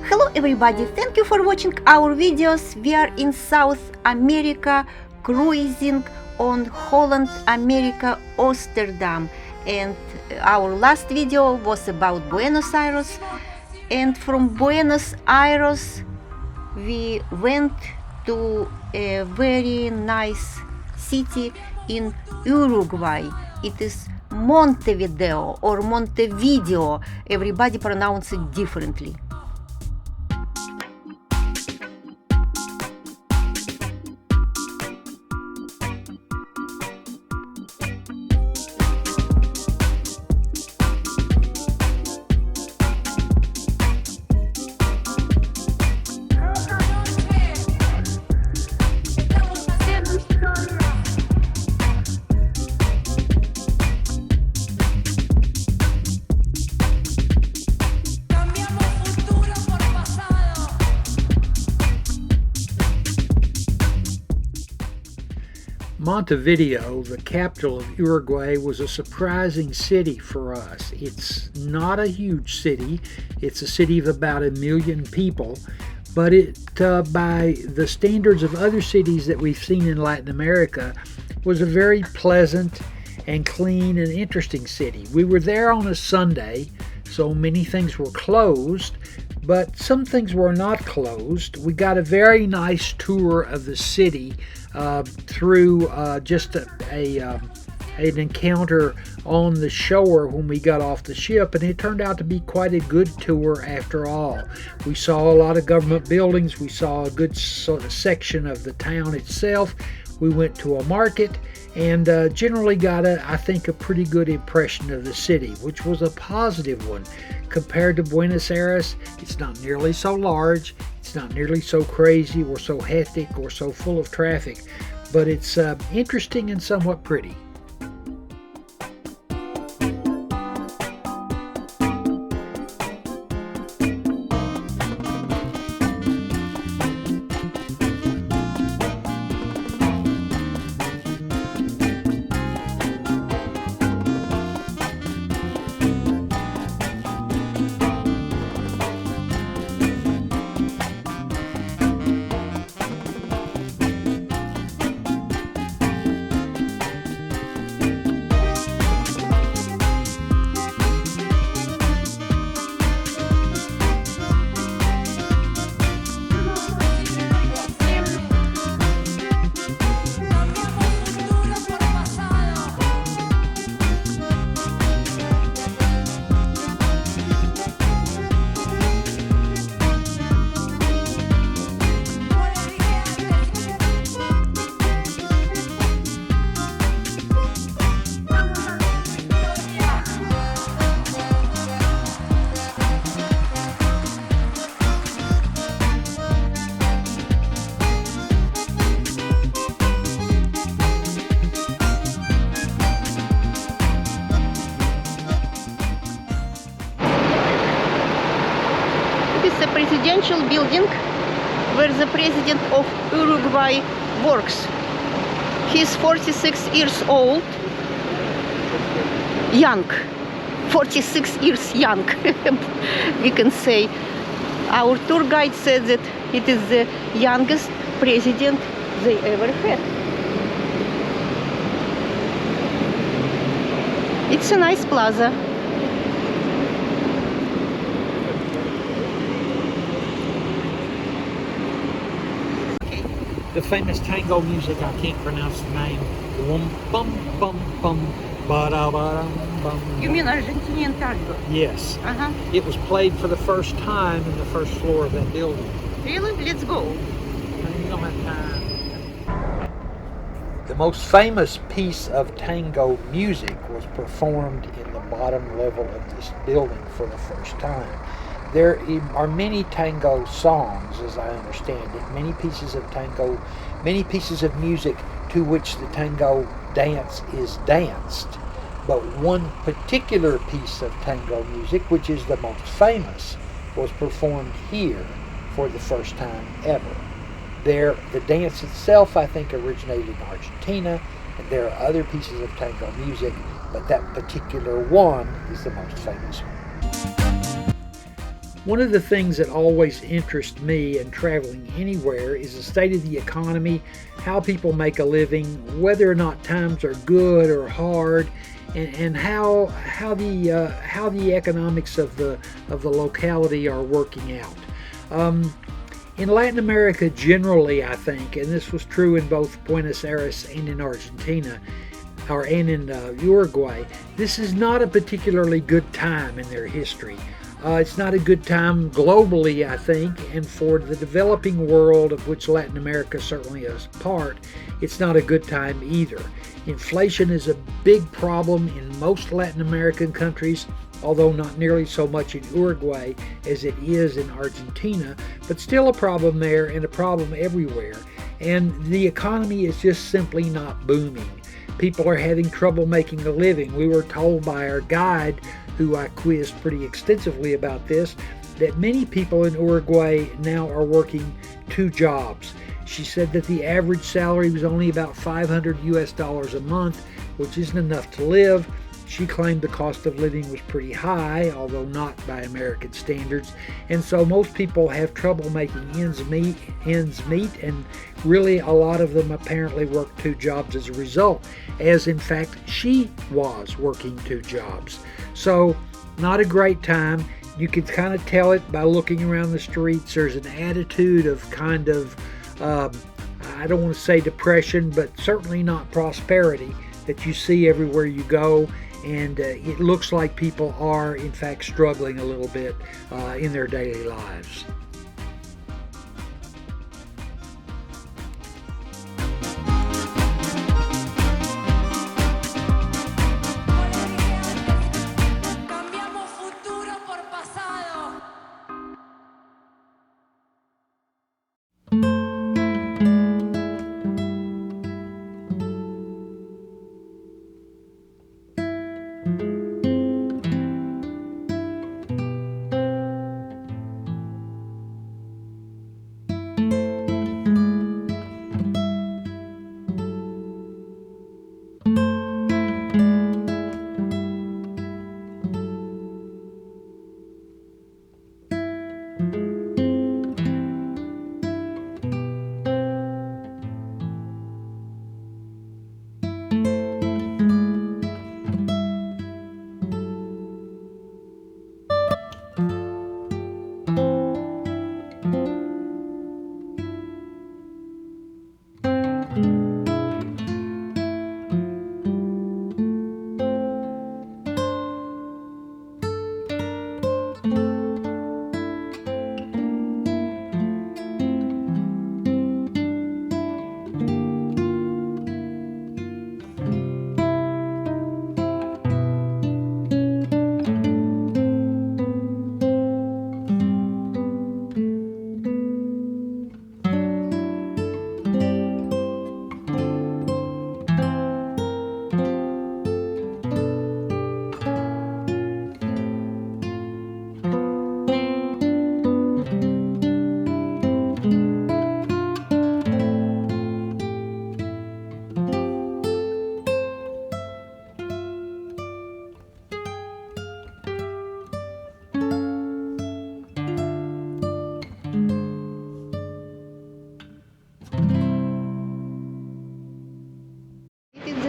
Hello everybody, thank you for watching our videos. We are in South America, cruising on Holland America Amsterdam, and our last video was about Buenos Aires, and from Buenos Aires we went to a very nice city in Uruguay. It is Montevideo or Montevideo, everybody pronounces it differently. Montevideo, the capital of Uruguay, was a surprising city for us. It's not a huge city. It's a city of about 1 million people, but it, by the standards of other cities that we've seen in Latin America, was a very pleasant and clean and interesting city. We were there on a Sunday, so many things were closed, but some things were not closed. We got a very nice tour of the city through just an encounter on the shore when we got off the ship, and it turned out to be quite a good tour after all. We saw a lot of government buildings. We saw a good sort of section of the town itself. We went to a market and generally got, I think, a pretty good impression of the city, which was a positive one. Compared to Buenos Aires, it's not nearly so large, it's not nearly so crazy or so hectic or so full of traffic, but it's interesting and somewhat pretty. The presidential building where the president of Uruguay works. He's 46 years old, young, 46 years young, we can say. Our tour guide said that it is the youngest president they ever had. It's a nice plaza. The famous tango music, I can't pronounce the name. Bum bum bum ba da ba bum. You mean Argentinian tango? Yes. Uh-huh. It was played for the first time in the first floor of that building. Really? Let's go. You don't have time. The most famous piece of tango music was performed in the bottom level of this building for the first time. There are many tango songs, as I understand it, many pieces of tango, many pieces of music to which the tango dance is danced. But one particular piece of tango music, which is the most famous, was performed here for the first time ever. The dance itself, I think, originated in Argentina, and there are other pieces of tango music, but that particular one is the most famous one. One of the things that always interests me in traveling anywhere is the state of the economy, how people make a living, whether or not times are good or hard, and how the economics of the locality are working out. In Latin America generally, I think, and this was true in both Buenos Aires and in Argentina, and in Uruguay, this is not a particularly good time in their history. It's not a good time globally, I think, and for the developing world, of which Latin America certainly is part, it's not a good time either. Inflation is a big problem in most Latin American countries, although not nearly so much in Uruguay as it is in Argentina, but still a problem there and a problem everywhere. And the economy is just simply not booming. People are having trouble making a living. We were told by our guide, who I quizzed pretty extensively about this, that many people in Uruguay now are working 2 jobs. She said that the average salary was only about $500 a month, which isn't enough to live. She claimed the cost of living was pretty high, although not by American standards, and so most people have trouble making ends meet, and really a lot of them apparently work 2 jobs as a result, as in fact she was working 2 jobs. So not a great time. You can kind of tell it by looking around the streets. There's an attitude of kind of, I don't want to say depression, but certainly not prosperity that you see everywhere you go. And it looks like people are, in fact, struggling a little bit in their daily lives.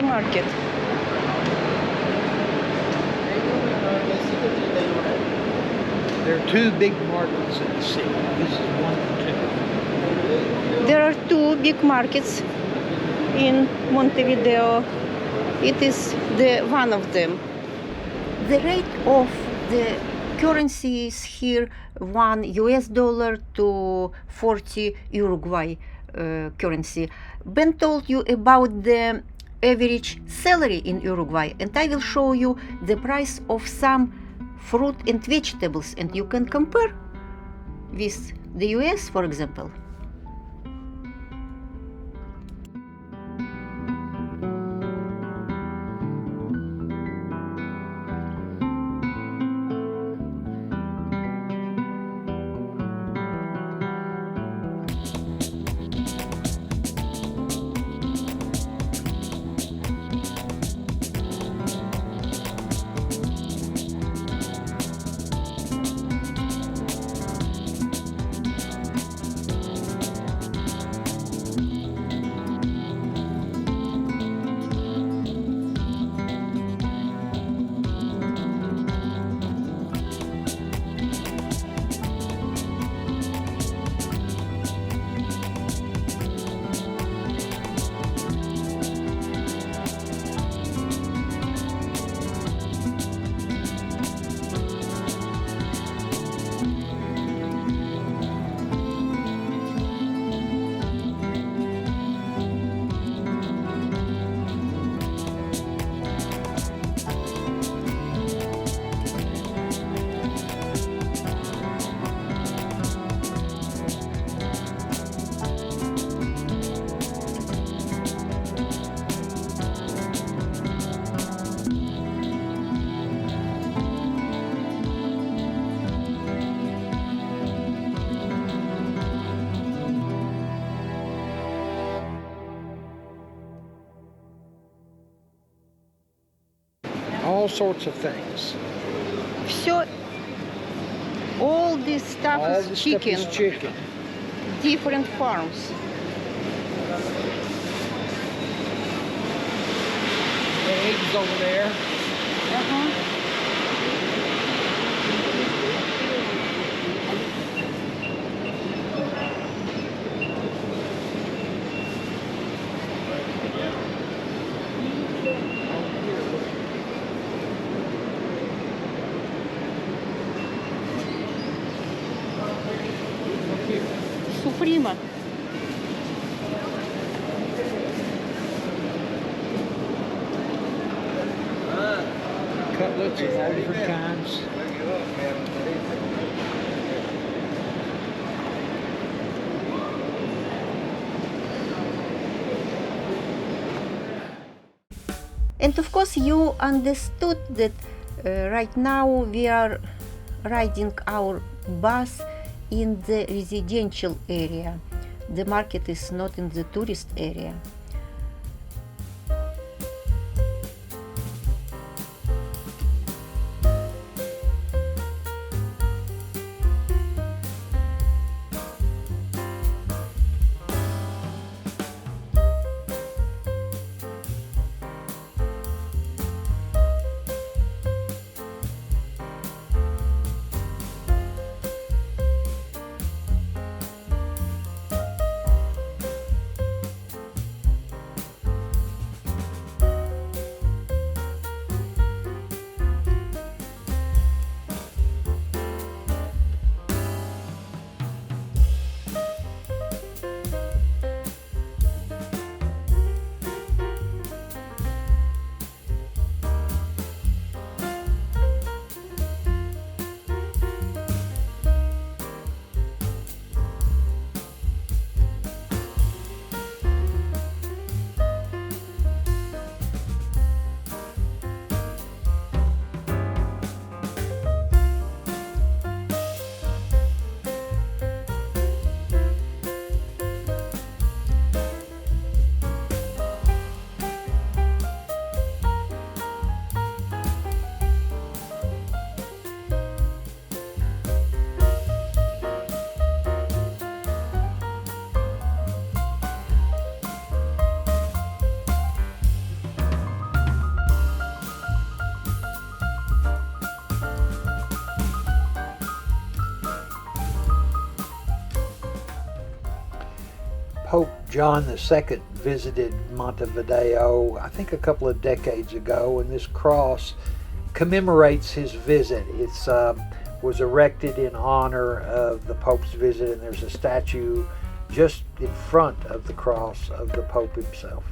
Market. There are 2 big markets in the city. This is one and 2. There are 2 big markets in Montevideo. It is one of them. The rate of the currency is here $1 to 40 Uruguay currency. Ben told you about the average salary in Uruguay, and I will show you the price of some fruit and vegetables, and you can compare with the US, for example. all sorts of things. Все, all this stuff All is the chicken. stuff is chicken. Different farms. Eggs over there. Uh-huh. Suprema. Cutlets of all different kinds. And of course you understood that right now we are riding our bus in the residential area. The market is not in the tourist area. Pope John II visited Montevideo, I think a couple of decades ago, and this cross commemorates his visit. It's was erected in honor of the Pope's visit, and there's a statue just in front of the cross of the Pope himself.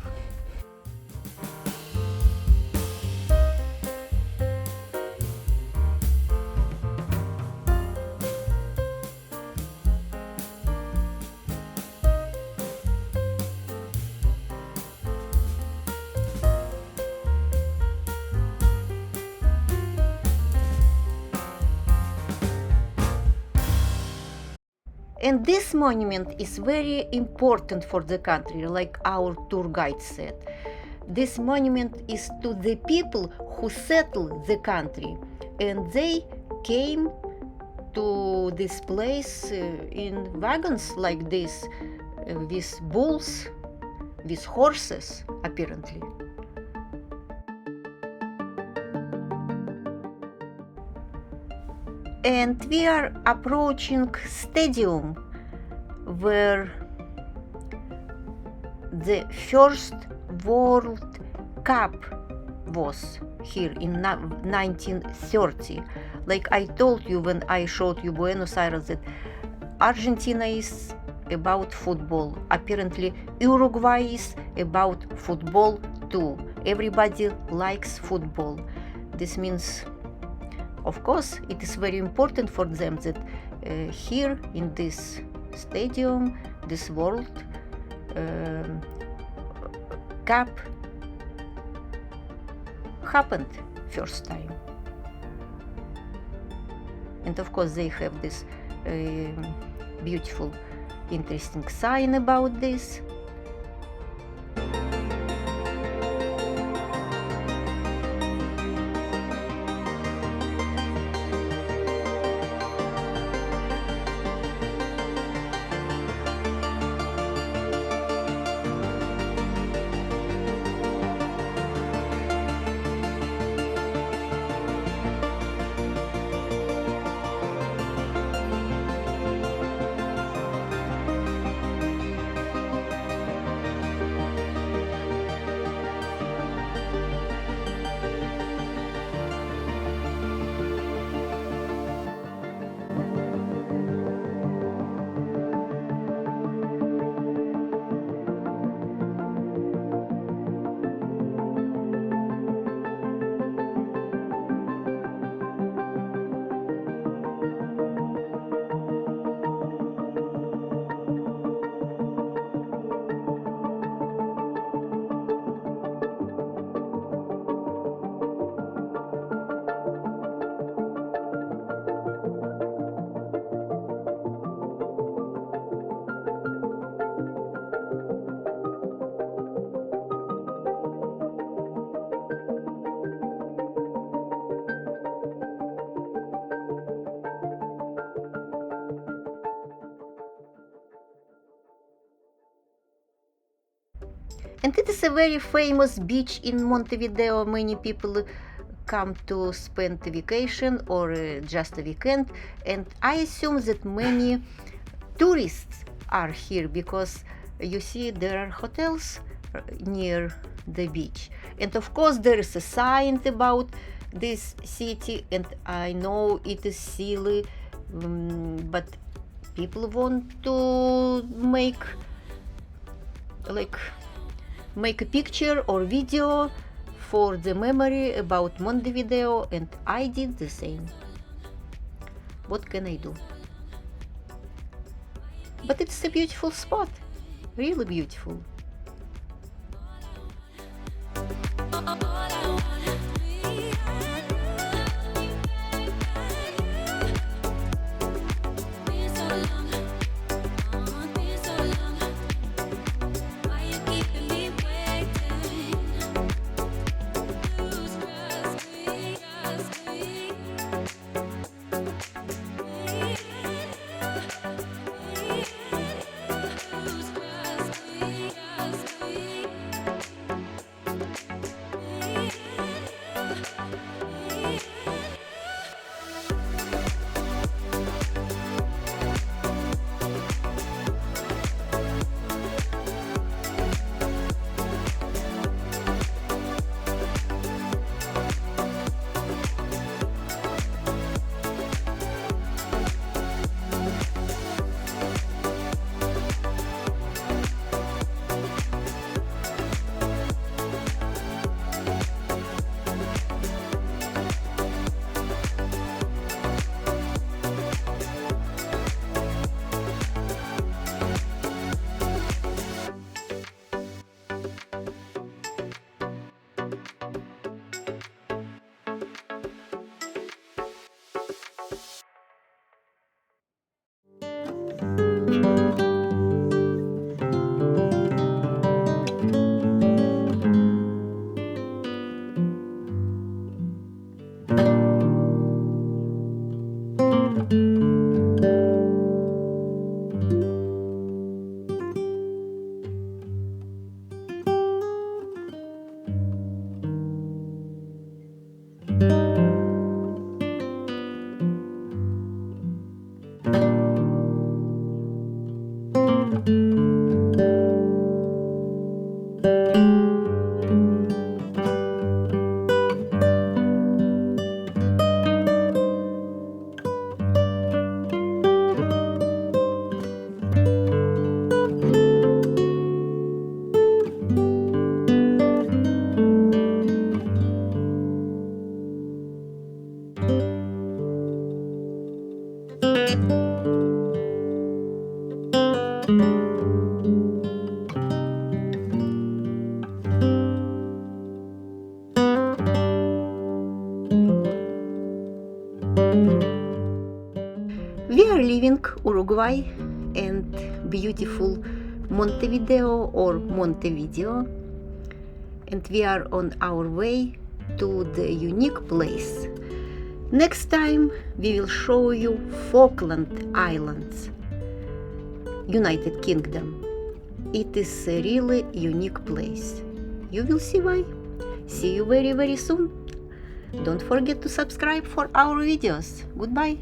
And this monument is very important for the country, like our tour guide said. This monument is to the people who settled the country, and they came to this place in wagons like this, with bulls, with horses, apparently. And we are approaching stadium where the first World Cup was here in 1930. Like I told you when I showed you Buenos Aires, that Argentina is about football. Apparently Uruguay is about football too. Everybody likes football. This means, of course, it is very important for them that here in this stadium, this World Cup happened first time. And of course they have this beautiful, interesting sign about this. And it is a very famous beach in Montevideo. Many people come to spend a vacation or just a weekend, and I assume that many tourists are here because you see there are hotels near the beach, and of course there is a sign about this city, and I know it is silly, but people want to make a picture or video for the memory about Montevideo, and I did the same. What can I do? But it's a beautiful spot, really beautiful. We are leaving Uruguay and beautiful Montevideo or Montevideo, and we are on our way to the unique place. Next time we will show you Falkland Islands, United Kingdom. It is a really unique place. You will see why. See you very soon. Don't forget to subscribe for our videos. Goodbye.